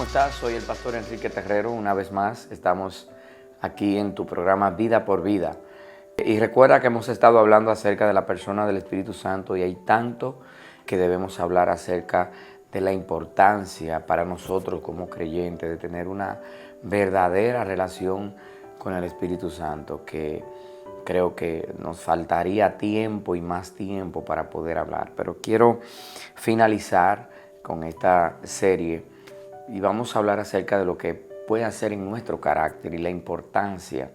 estás? Soy el pastor Enrique Terrero. Una vez más estamos aquí en tu programa Vida por Vida. Y recuerda que hemos estado hablando acerca de la persona del Espíritu Santo y hay tanto que debemos hablar acerca de la importancia para nosotros como creyentes de tener una verdadera relación con el Espíritu Santo, que creo que nos faltaría tiempo y más tiempo para poder hablar. Pero quiero finalizar con esta serie y vamos a hablar acerca de lo que puede hacer en nuestro carácter y la importancia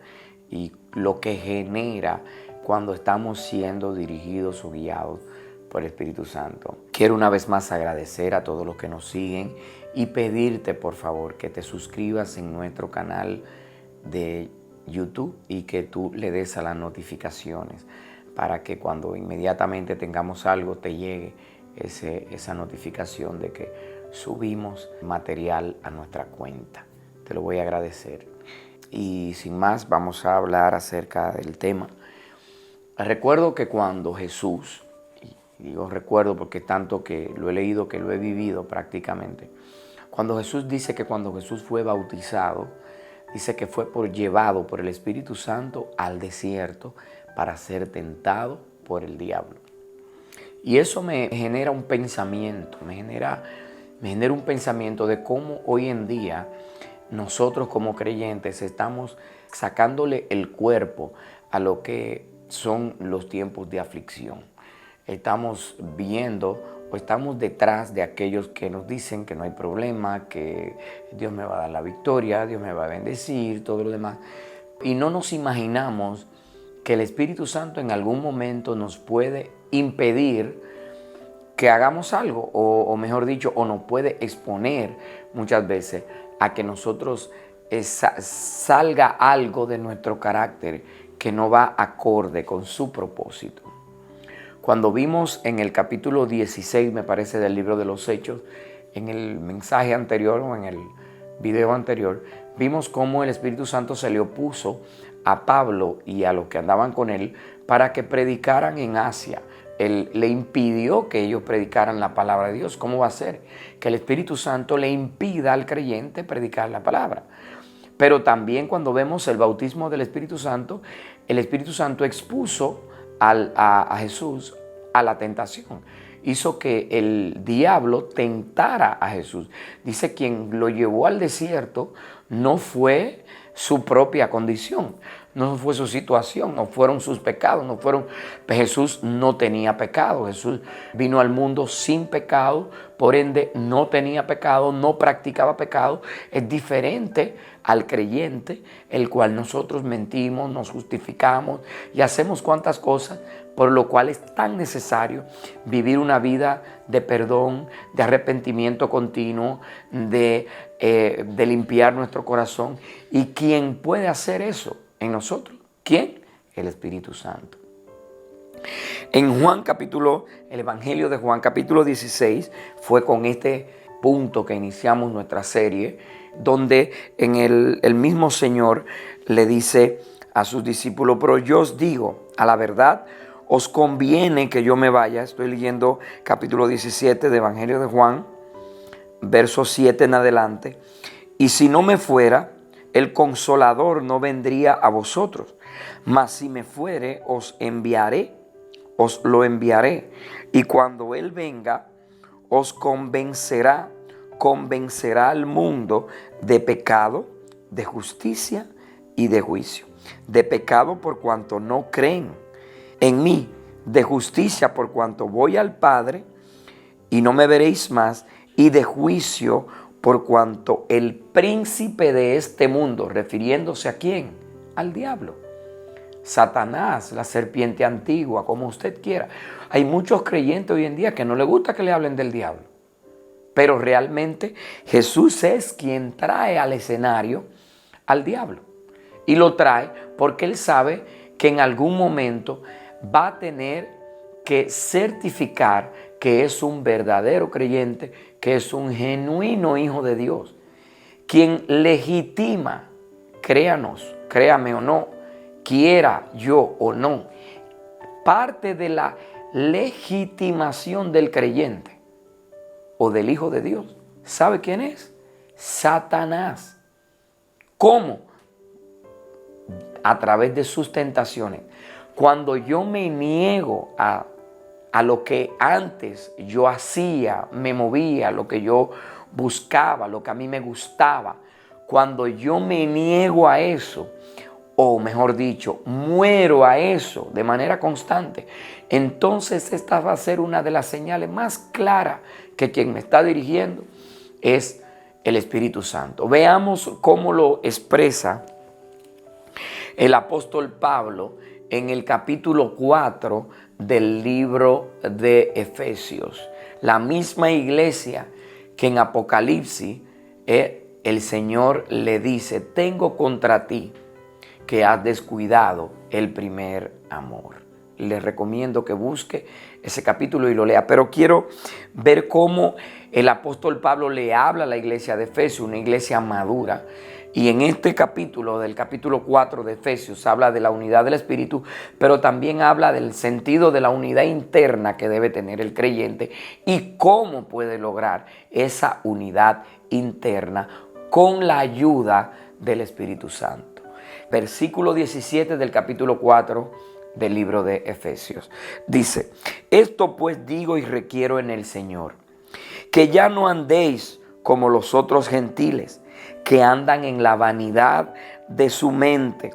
y lo que genera cuando estamos siendo dirigidos o guiados por el Espíritu Santo. Quiero una vez más agradecer a todos los que nos siguen y pedirte por favor que te suscribas en nuestro canal de YouTube y que tú le des a las notificaciones para que cuando inmediatamente tengamos algo te llegue esa notificación de que subimos material a nuestra cuenta. Te lo voy a agradecer. Y sin más, vamos a hablar acerca del tema. Recuerdo que cuando Jesús, y digo recuerdo porque tanto que lo he leído, que lo he vivido prácticamente, cuando Jesús dice que cuando Jesús fue bautizado, dice que fue llevado por el Espíritu Santo al desierto para ser tentado por el diablo. Y eso me genera un pensamiento, me genera un pensamiento de cómo hoy en día nosotros como creyentes estamos sacándole el cuerpo a lo que son los tiempos de aflicción. Estamos viendo o estamos detrás de aquellos que nos dicen que no hay problema, que Dios me va a dar la victoria, Dios me va a bendecir, todo lo demás. Y no nos imaginamos que el Espíritu Santo en algún momento nos puede impedir que hagamos algo, o mejor dicho, o nos puede exponer muchas veces a que nosotros salga algo de nuestro carácter que no va acorde con su propósito. Cuando vimos en el capítulo 16, me parece, del libro de los Hechos, en el mensaje anterior o en el video anterior, vimos cómo el Espíritu Santo se le opuso a Pablo y a los que andaban con él para que predicaran en Asia. Él le impidió que ellos predicaran la palabra de Dios. ¿Cómo va a ser que el Espíritu Santo le impida al creyente predicar la palabra? Pero también cuando vemos el bautismo del Espíritu Santo, el Espíritu Santo expuso a Jesús a la tentación. Hizo que el diablo tentara a Jesús. Dice, quien lo llevó al desierto no fue su propia condición, no fue su situación, no fueron sus pecados, Jesús no tenía pecado. Jesús vino al mundo sin pecado, por ende no tenía pecado, no practicaba pecado. Es diferente al creyente, el cual nosotros mentimos, nos justificamos y hacemos cuantas cosas, por lo cual es tan necesario vivir una vida de perdón, de arrepentimiento continuo, de limpiar nuestro corazón. ¿Y quién puede hacer eso en nosotros? ¿Quién? El Espíritu Santo. En el Evangelio de Juan capítulo 16 fue con este punto que iniciamos nuestra serie, donde el mismo Señor le dice a sus discípulos, pero yo os digo, a la verdad, os conviene que yo me vaya. Estoy leyendo capítulo 17 de Evangelio de Juan, verso 7 en adelante. Y si no me fuera, el Consolador no vendría a vosotros. Mas si me fuere, os lo enviaré. Y cuando Él venga, os convencerá al mundo de pecado, de justicia y de juicio. De pecado por cuanto no creen en mí, de justicia por cuanto voy al Padre y no me veréis más, y de juicio por cuanto el príncipe de este mundo, refiriéndose ¿a quién? Al diablo, Satanás, la serpiente antigua, como usted quiera. Hay muchos creyentes hoy en día que no les gusta que le hablen del diablo, pero realmente Jesús es quien trae al escenario al diablo, y lo trae porque Él sabe que en algún momento va a tener que certificar que es un verdadero creyente, que es un genuino hijo de Dios, quien legitima, créame o no, quiera yo o no, parte de la legitimación del creyente o del Hijo de Dios. ¿Sabe quién es? Satanás. ¿Cómo? A través de sus tentaciones. Cuando yo me niego a lo que antes yo hacía, me movía, lo que yo buscaba, lo que a mí me gustaba, cuando yo me niego a eso, o mejor dicho, muero a eso de manera constante, entonces esta va a ser una de las señales más claras que quien me está dirigiendo es el Espíritu Santo. Veamos cómo lo expresa el apóstol Pablo en el capítulo 4 del libro de Efesios. La misma iglesia que en Apocalipsis el Señor le dice: tengo contra ti que has descuidado el primer amor. Les recomiendo que busque ese capítulo y lo lea. Pero quiero ver cómo el apóstol Pablo le habla a la iglesia de Efesios, una iglesia madura. Y en este capítulo, del capítulo 4 de Efesios, habla de la unidad del Espíritu, pero también habla del sentido de la unidad interna que debe tener el creyente y cómo puede lograr esa unidad interna con la ayuda del Espíritu Santo. Versículo 17 del capítulo 4 del libro de Efesios. Dice: esto pues digo y requiero en el Señor, que ya no andéis como los otros gentiles, que andan en la vanidad de su mente,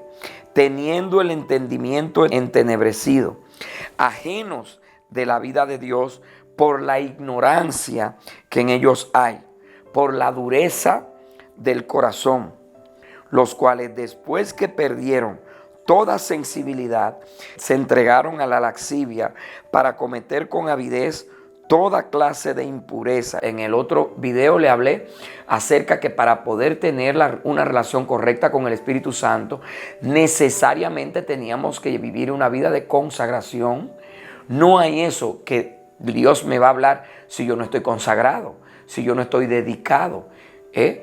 teniendo el entendimiento entenebrecido, ajenos de la vida de Dios por la ignorancia que en ellos hay, por la dureza del corazón, los cuales después que perdieron toda sensibilidad, se entregaron a la lascivia para cometer con avidez toda clase de impureza. En el otro video le hablé acerca que para poder tener una relación correcta con el Espíritu Santo, necesariamente teníamos que vivir una vida de consagración. No hay eso que Dios me va a hablar si yo no estoy consagrado, si yo no estoy dedicado.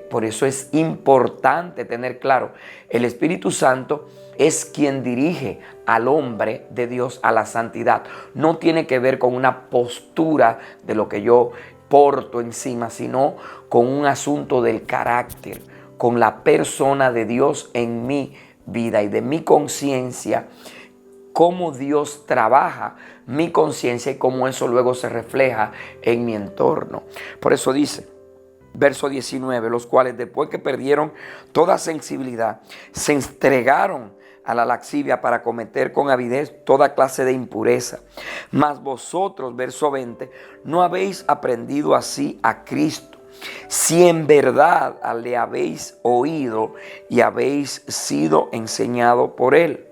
Por eso es importante tener claro, el Espíritu Santo es quien dirige al hombre de Dios a la santidad. No tiene que ver con una postura de lo que yo porto encima, sino con un asunto del carácter, con la persona de Dios en mi vida y de mi conciencia, cómo Dios trabaja mi conciencia y cómo eso luego se refleja en mi entorno. Por eso dice, verso 19, los cuales después que perdieron toda sensibilidad, se entregaron a la lascivia para cometer con avidez toda clase de impureza. Mas vosotros, verso 20, no habéis aprendido así a Cristo, si en verdad le habéis oído y habéis sido enseñado por Él,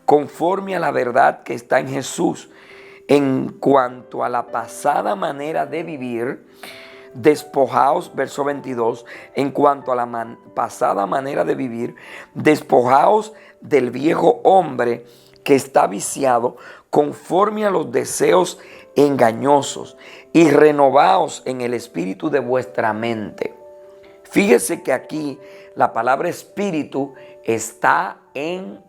conforme a la verdad que está en Jesús, en cuanto a la pasada manera de vivir, despojaos, verso 22, en cuanto a la pasada manera de vivir, despojaos del viejo hombre que está viciado conforme a los deseos engañosos y renovaos en el espíritu de vuestra mente. Fíjese que aquí la palabra espíritu está en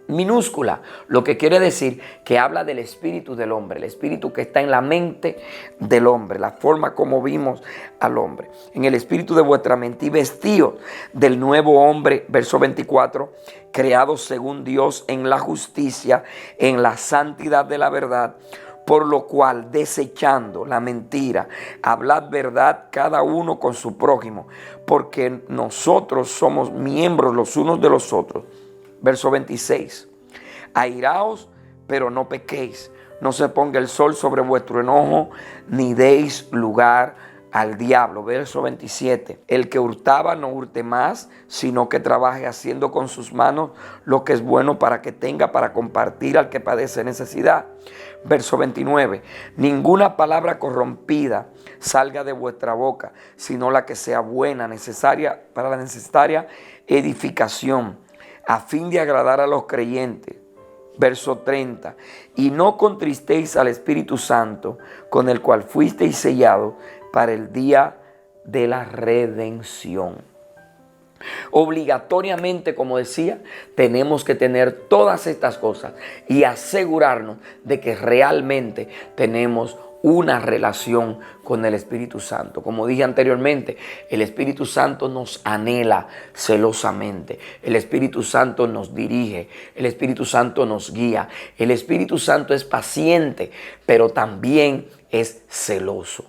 minúscula, lo que quiere decir que habla del espíritu del hombre, el espíritu que está en la mente del hombre, la forma como vimos al hombre, en el espíritu de vuestra mente, y vestíos del nuevo hombre, verso 24, creados según Dios en la justicia, en la santidad de la verdad, por lo cual, desechando la mentira, hablad verdad cada uno con su prójimo, porque nosotros somos miembros los unos de los otros. Verso 26, airaos, pero no pequéis, no se ponga el sol sobre vuestro enojo, ni deis lugar al diablo. Verso 27, el que hurtaba no hurte más, sino que trabaje haciendo con sus manos lo que es bueno para que tenga para compartir al que padece necesidad. Verso 29, ninguna palabra corrompida salga de vuestra boca, sino la que sea buena, necesaria para la necesaria edificación, a fin de agradar a los creyentes. Verso 30, y no contristéis al Espíritu Santo, con el cual fuisteis sellados para el día de la redención. Obligatoriamente, como decía, tenemos que tener todas estas cosas y asegurarnos de que realmente tenemos una relación con el Espíritu Santo. Como dije anteriormente, el Espíritu Santo nos anhela celosamente. El Espíritu Santo nos dirige. El Espíritu Santo nos guía. El Espíritu Santo es paciente, pero también es celoso.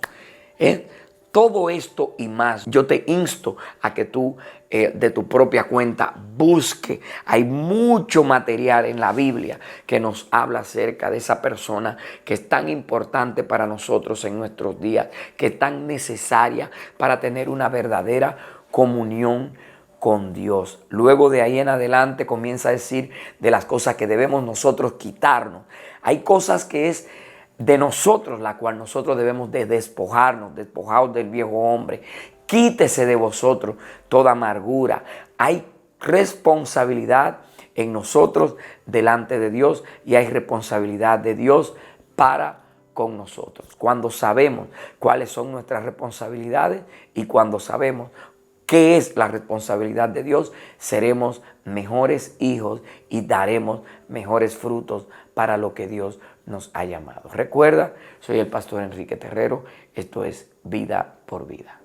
Todo esto y más, yo te insto a que tú de tu propia cuenta busque. Hay mucho material en la Biblia que nos habla acerca de esa persona que es tan importante para nosotros en nuestros días, que es tan necesaria para tener una verdadera comunión con Dios. Luego de ahí en adelante comienza a decir de las cosas que debemos nosotros quitarnos. Hay cosas que es de nosotros, la cual nosotros debemos de despojarnos del viejo hombre. Quítese de vosotros toda amargura. Hay responsabilidad en nosotros delante de Dios y hay responsabilidad de Dios para con nosotros. Cuando sabemos cuáles son nuestras responsabilidades y cuando sabemos qué es la responsabilidad de Dios, seremos mejores hijos y daremos mejores frutos para lo que Dios nos ha llamado. Recuerda, soy el pastor Enrique Terrero. Esto es Vida por Vida.